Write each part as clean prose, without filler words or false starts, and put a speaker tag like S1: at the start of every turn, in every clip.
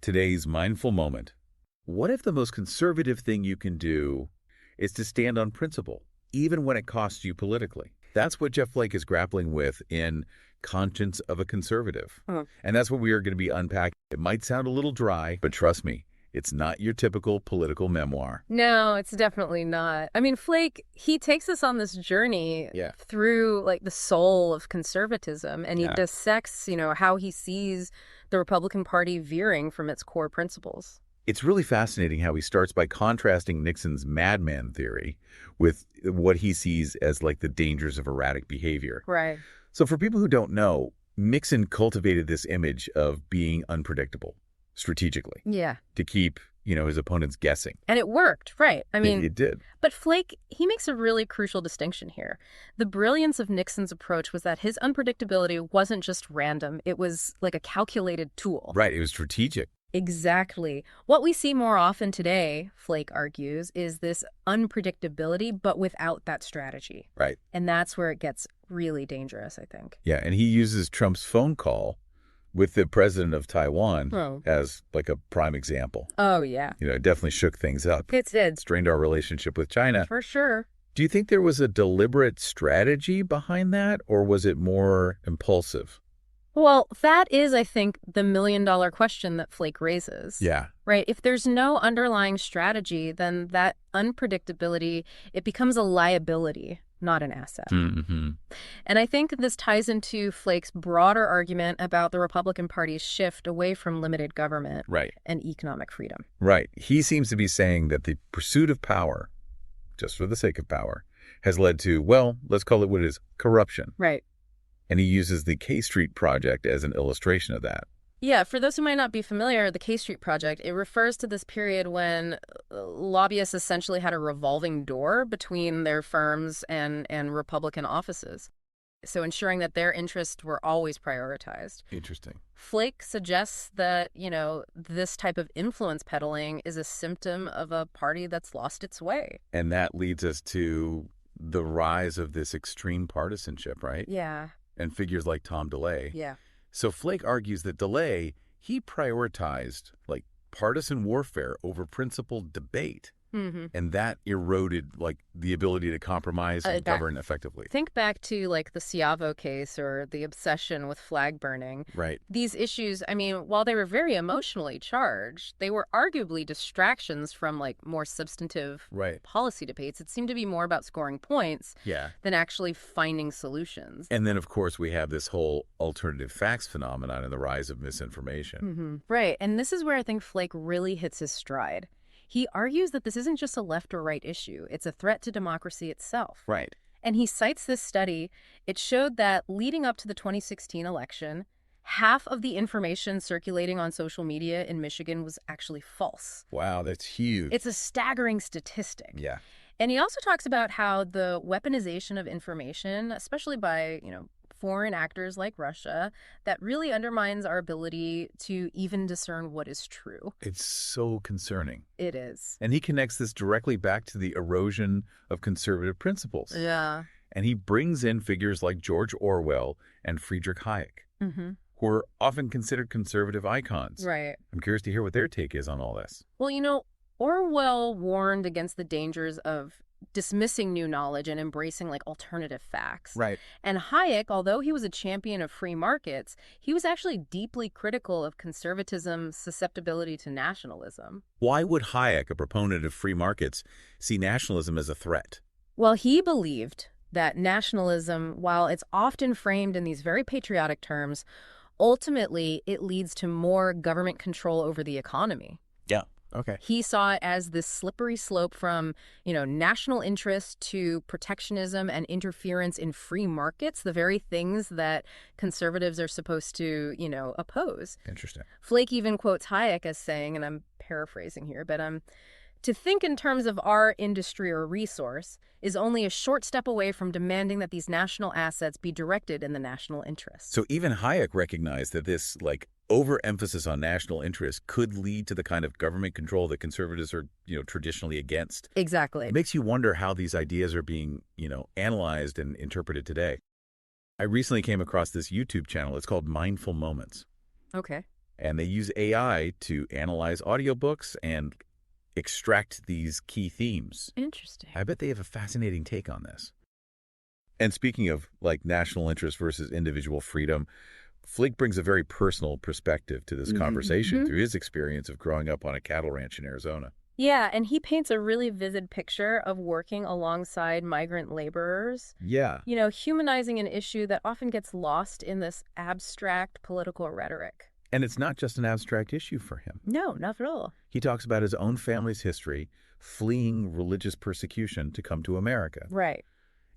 S1: Today's mindful moment. What if the most conservative thing you can do is to stand on principle, even when it costs you politically? That's what Jeff Flake is grappling with in Conscience of a Conservative. And that's what we are going to be unpacking. It might sound a little dry, but trust me, it's not your typical political memoir.
S2: No, it's definitely not. I mean, Flake, he takes us on this journey through like the soul of conservatism, and he dissects, how he sees the Republican Party veering from its core principles.
S1: It's really fascinating how he starts by contrasting Nixon's madman theory with what he sees as like the dangers of erratic behavior.
S2: Right.
S1: So for people who don't know, Nixon cultivated this image of being unpredictable strategically.
S2: Yeah.
S1: To keep, his opponents guessing.
S2: And it worked, right? I mean,
S1: it did.
S2: But Flake, he makes a really crucial distinction here. The brilliance of Nixon's approach was that his unpredictability wasn't just random. It was like a calculated tool.
S1: Right. It was strategic.
S2: Exactly. What we see more often today, Flake argues, is this unpredictability, but without that strategy.
S1: Right.
S2: And that's where it gets really dangerous, I think.
S1: Yeah, and he uses Trump's phone call with the president of Taiwan as like a prime example.
S2: Oh, yeah.
S1: It definitely shook things up.
S2: It did.
S1: Strained our relationship with China.
S2: For sure.
S1: Do you think there was a deliberate strategy behind that, or was it more impulsive?
S2: Well, that is, I think, the million-dollar question that Flake raises.
S1: Yeah.
S2: Right? If there's no underlying strategy, then that unpredictability, it becomes a liability, not an asset.
S1: Mm-hmm.
S2: And I think this ties into Flake's broader argument about the Republican Party's shift away from limited government and economic freedom.
S1: Right. He seems to be saying that the pursuit of power, just for the sake of power, has led to, well, let's call it what it is, corruption.
S2: Right.
S1: And he uses the K Street Project as an illustration of that.
S2: Yeah, for those who might not be familiar, the K Street Project, it refers to this period when lobbyists essentially had a revolving door between their firms and Republican offices. So ensuring that their interests were always prioritized.
S1: Interesting.
S2: Flake suggests that, this type of influence peddling is a symptom of a party that's lost its way.
S1: And that leads us to the rise of this extreme partisanship, right?
S2: Yeah.
S1: And figures like Tom DeLay.
S2: Yeah.
S1: So Flake argues that DeLay, he prioritized like partisan warfare over principled debate. Mm-hmm. And that eroded like the ability to compromise and govern effectively.
S2: Think back to like the Schiavo case or the obsession with flag burning.
S1: Right.
S2: These issues, I mean, while they were very emotionally charged, they were arguably distractions from like more substantive policy debates. It seemed to be more about scoring points than actually finding solutions.
S1: And then, of course, we have this whole alternative facts phenomenon and the rise of misinformation.
S2: Mm-hmm. Right. And this is where I think Flake really hits his stride. He argues that this isn't just a left or right issue. It's a threat to democracy itself.
S1: Right.
S2: And he cites this study. It showed that leading up to the 2016 election, half of the information circulating on social media in Michigan was actually false.
S1: Wow, that's huge.
S2: It's a staggering statistic.
S1: Yeah.
S2: And he also talks about how the weaponization of information, especially by, foreign actors like Russia, that really undermines our ability to even discern what is true.
S1: It's so concerning.
S2: It is.
S1: And he connects this directly back to the erosion of conservative principles.
S2: Yeah.
S1: And he brings in figures like George Orwell and Friedrich Hayek, who are often considered conservative icons.
S2: Right.
S1: I'm curious to hear what their take is on all this.
S2: Well, Orwell warned against the dangers of dismissing new knowledge and embracing like alternative facts.
S1: Right.
S2: And Hayek, although he was a champion of free markets, he was actually deeply critical of conservatism's susceptibility to nationalism.
S1: Why would Hayek, a proponent of free markets, see nationalism as a threat?
S2: Well, he believed that nationalism, while it's often framed in these very patriotic terms, ultimately it leads to more government control over the economy.
S1: Yeah. Okay.
S2: He saw it as this slippery slope from, national interest to protectionism and interference in free markets, the very things that conservatives are supposed to, oppose.
S1: Interesting.
S2: Flake even quotes Hayek as saying, and I'm paraphrasing here, but to think in terms of our industry or resource is only a short step away from demanding that these national assets be directed in the national interest.
S1: So even Hayek recognized that this, overemphasis on national interest could lead to the kind of government control that conservatives are, traditionally against.
S2: Exactly.
S1: It makes you wonder how these ideas are being, analyzed and interpreted today. I recently came across this YouTube channel. It's called Mindful Moments.
S2: Okay.
S1: And they use AI to analyze audiobooks and extract these key themes.
S2: Interesting.
S1: I bet they have a fascinating take on this. And speaking of like national interest versus individual freedom, Flake brings a very personal perspective to this conversation through his experience of growing up on a cattle ranch in Arizona.
S2: Yeah, and he paints a really vivid picture of working alongside migrant laborers.
S1: Yeah.
S2: You know, humanizing an issue that often gets lost in this abstract political rhetoric.
S1: And it's not just an abstract issue for him.
S2: No, not at all.
S1: He talks about his own family's history, fleeing religious persecution to come to America.
S2: Right.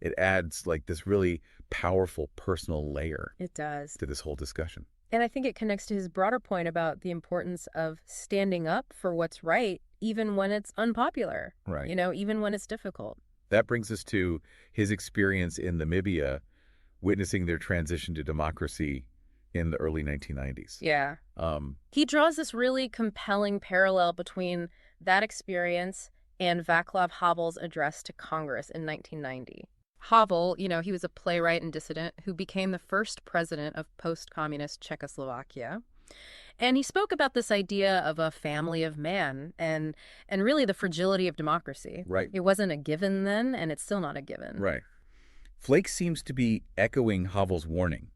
S1: It adds like this really powerful personal layer
S2: It does.
S1: to this whole discussion.
S2: And I think it connects to his broader point about the importance of standing up for what's right, even when it's unpopular.
S1: Right.
S2: You know, even when it's difficult.
S1: That brings us to his experience in Namibia, witnessing their transition to democracy in the early 1990s.
S2: Yeah. He draws this really compelling parallel between that experience and Václav Havel's address to Congress in 1990. Havel, you know, he was a playwright and dissident who became the first president of post-communist Czechoslovakia. And he spoke about this idea of a family of man and really the fragility of democracy.
S1: Right.
S2: It wasn't a given then, and it's still not a given.
S1: Right. Flake seems to be echoing Havel's warning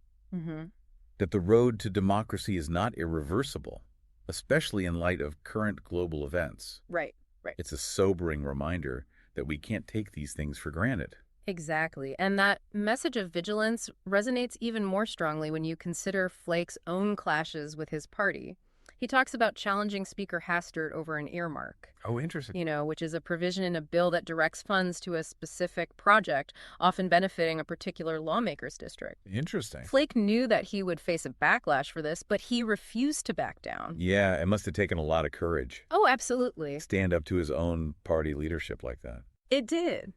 S1: that the road to democracy is not irreversible, especially in light of current global events.
S2: Right.
S1: It's a sobering reminder that we can't take these things for granted.
S2: Exactly. And that message of vigilance resonates even more strongly when you consider Flake's own clashes with his party. He talks about challenging Speaker Hastert over an earmark.
S1: Oh, interesting.
S2: You know, which is a provision in a bill that directs funds to a specific project, often benefiting a particular lawmaker's district.
S1: Interesting.
S2: Flake knew that he would face a backlash for this, but he refused to back down.
S1: Yeah, it must have taken a lot of courage.
S2: Oh, absolutely.
S1: Stand up to his own party leadership like that.
S2: It did.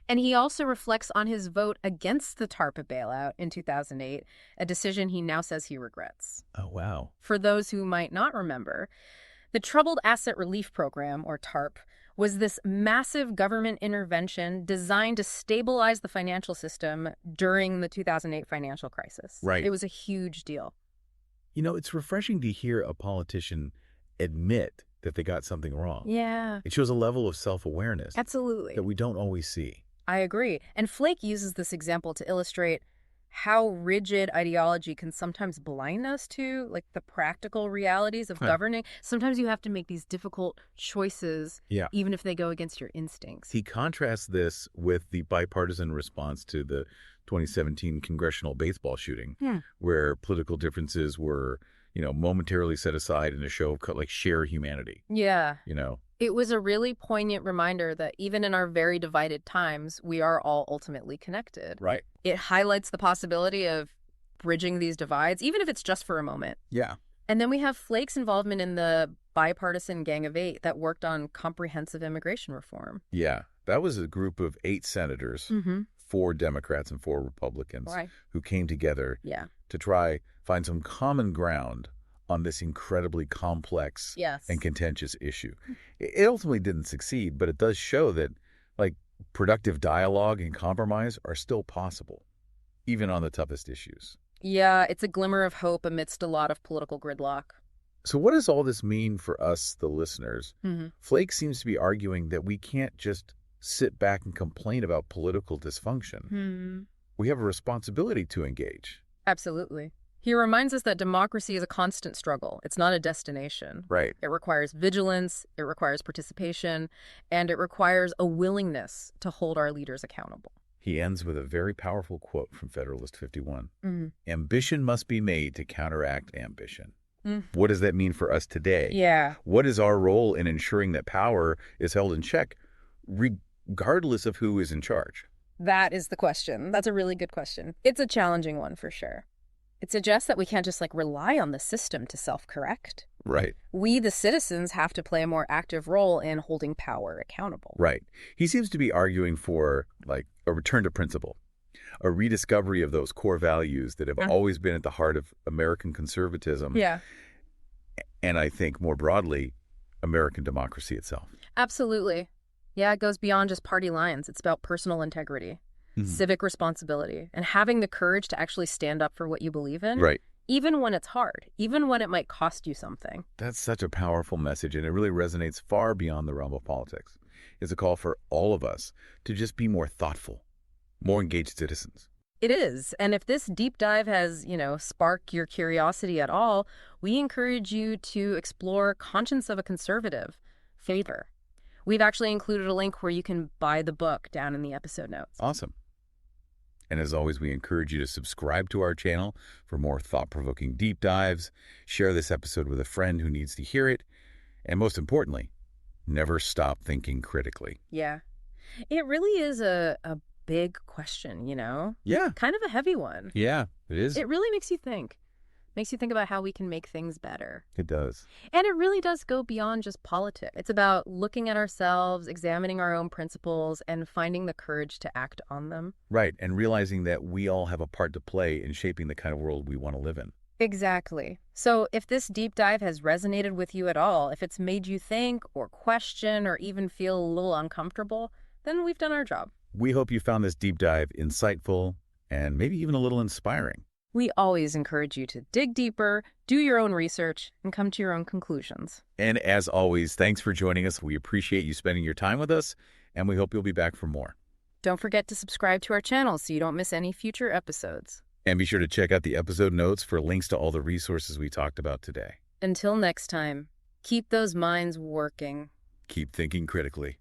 S2: And he also reflects on his vote against the TARPA bailout in 2008, a decision he now says he regrets.
S1: Oh, wow.
S2: For those who might not remember, the Troubled Asset Relief Program, or TARP, was this massive government intervention designed to stabilize the financial system during the 2008 financial crisis.
S1: Right.
S2: It was a huge deal.
S1: You know, it's refreshing to hear a politician admit that they got something wrong.
S2: Yeah.
S1: It shows a level of self-awareness
S2: Absolutely.
S1: that we don't always see.
S2: I agree. And Flake uses this example to illustrate how rigid ideology can sometimes blind us to, like, the practical realities of governing. Sometimes you have to make these difficult choices, even if they go against your instincts.
S1: He contrasts this with the bipartisan response to the 2017 congressional baseball shooting, where political differences were, you know, momentarily set aside in a show of like sheer humanity.
S2: Yeah.
S1: You know?
S2: It was a really poignant reminder that even in our very divided times, we are all ultimately connected.
S1: Right.
S2: It highlights the possibility of bridging these divides, even if it's just for a moment.
S1: Yeah.
S2: And then we have Flake's involvement in the bipartisan Gang of Eight that worked on comprehensive immigration reform.
S1: Yeah. That was a group of 8 senators, 4 Democrats and 4 Republicans, who came together to try find some common ground on this incredibly complex and contentious issue. It ultimately didn't succeed, but it does show that, like, productive dialogue and compromise are still possible, even on the toughest issues.
S2: Yeah, it's a glimmer of hope amidst a lot of political gridlock.
S1: So what does all this mean for us, the listeners? Flake seems to be arguing that we can't just sit back and complain about political dysfunction. We have a responsibility to engage.
S2: Absolutely. He reminds us that democracy is a constant struggle. It's not a destination.
S1: Right.
S2: It requires vigilance, it requires participation, and it requires a willingness to hold our leaders accountable.
S1: He ends with a very powerful quote from Federalist 51. Ambition must be made to counteract ambition. What does that mean for us today?
S2: Yeah.
S1: What is our role in ensuring that power is held in check, regardless of who is in charge?
S2: That is the question. That's a really good question. It's a challenging one for sure. It suggests that we can't just rely on the system to self-correct.
S1: Right.
S2: We, the citizens, have to play a more active role in holding power accountable.
S1: Right. He seems to be arguing for a return to principle, a rediscovery of those core values that have always been at the heart of American conservatism.
S2: Yeah.
S1: And I think more broadly, American democracy itself.
S2: Absolutely. Yeah, it goes beyond just party lines. It's about personal integrity. Civic responsibility, and having the courage to actually stand up for what you believe in.
S1: Right.
S2: even when it's hard, even when it might cost you something.
S1: That's such a powerful message, and it really resonates far beyond the realm of politics. It's a call for all of us to just be more thoughtful, more engaged citizens.
S2: It is. And if this deep dive has, sparked your curiosity at all, we encourage you to explore Conscience of a Conservative, Favor. We've actually included a link where you can buy the book down in the episode notes.
S1: Awesome. And as always, we encourage you to subscribe to our channel for more thought-provoking deep dives, share this episode with a friend who needs to hear it, and most importantly, never stop thinking critically.
S2: Yeah. It really is a big question,
S1: Yeah.
S2: Kind of a heavy one.
S1: Yeah, it is.
S2: It really makes you think. Makes you think about how we can make things better.
S1: It does.
S2: And it really does go beyond just politics. It's about looking at ourselves, examining our own principles, and finding the courage to act on them.
S1: Right, and realizing that we all have a part to play in shaping the kind of world we want to live in.
S2: Exactly. So if this deep dive has resonated with you at all, if it's made you think or question or even feel a little uncomfortable, then we've done our job.
S1: We hope you found this deep dive insightful and maybe even a little inspiring.
S2: We always encourage you to dig deeper, do your own research, and come to your own conclusions.
S1: And as always, thanks for joining us. We appreciate you spending your time with us, and we hope you'll be back for more.
S2: Don't forget to subscribe to our channel so you don't miss any future episodes.
S1: And be sure to check out the episode notes for links to all the resources we talked about today.
S2: Until next time, keep those minds working.
S1: Keep thinking critically.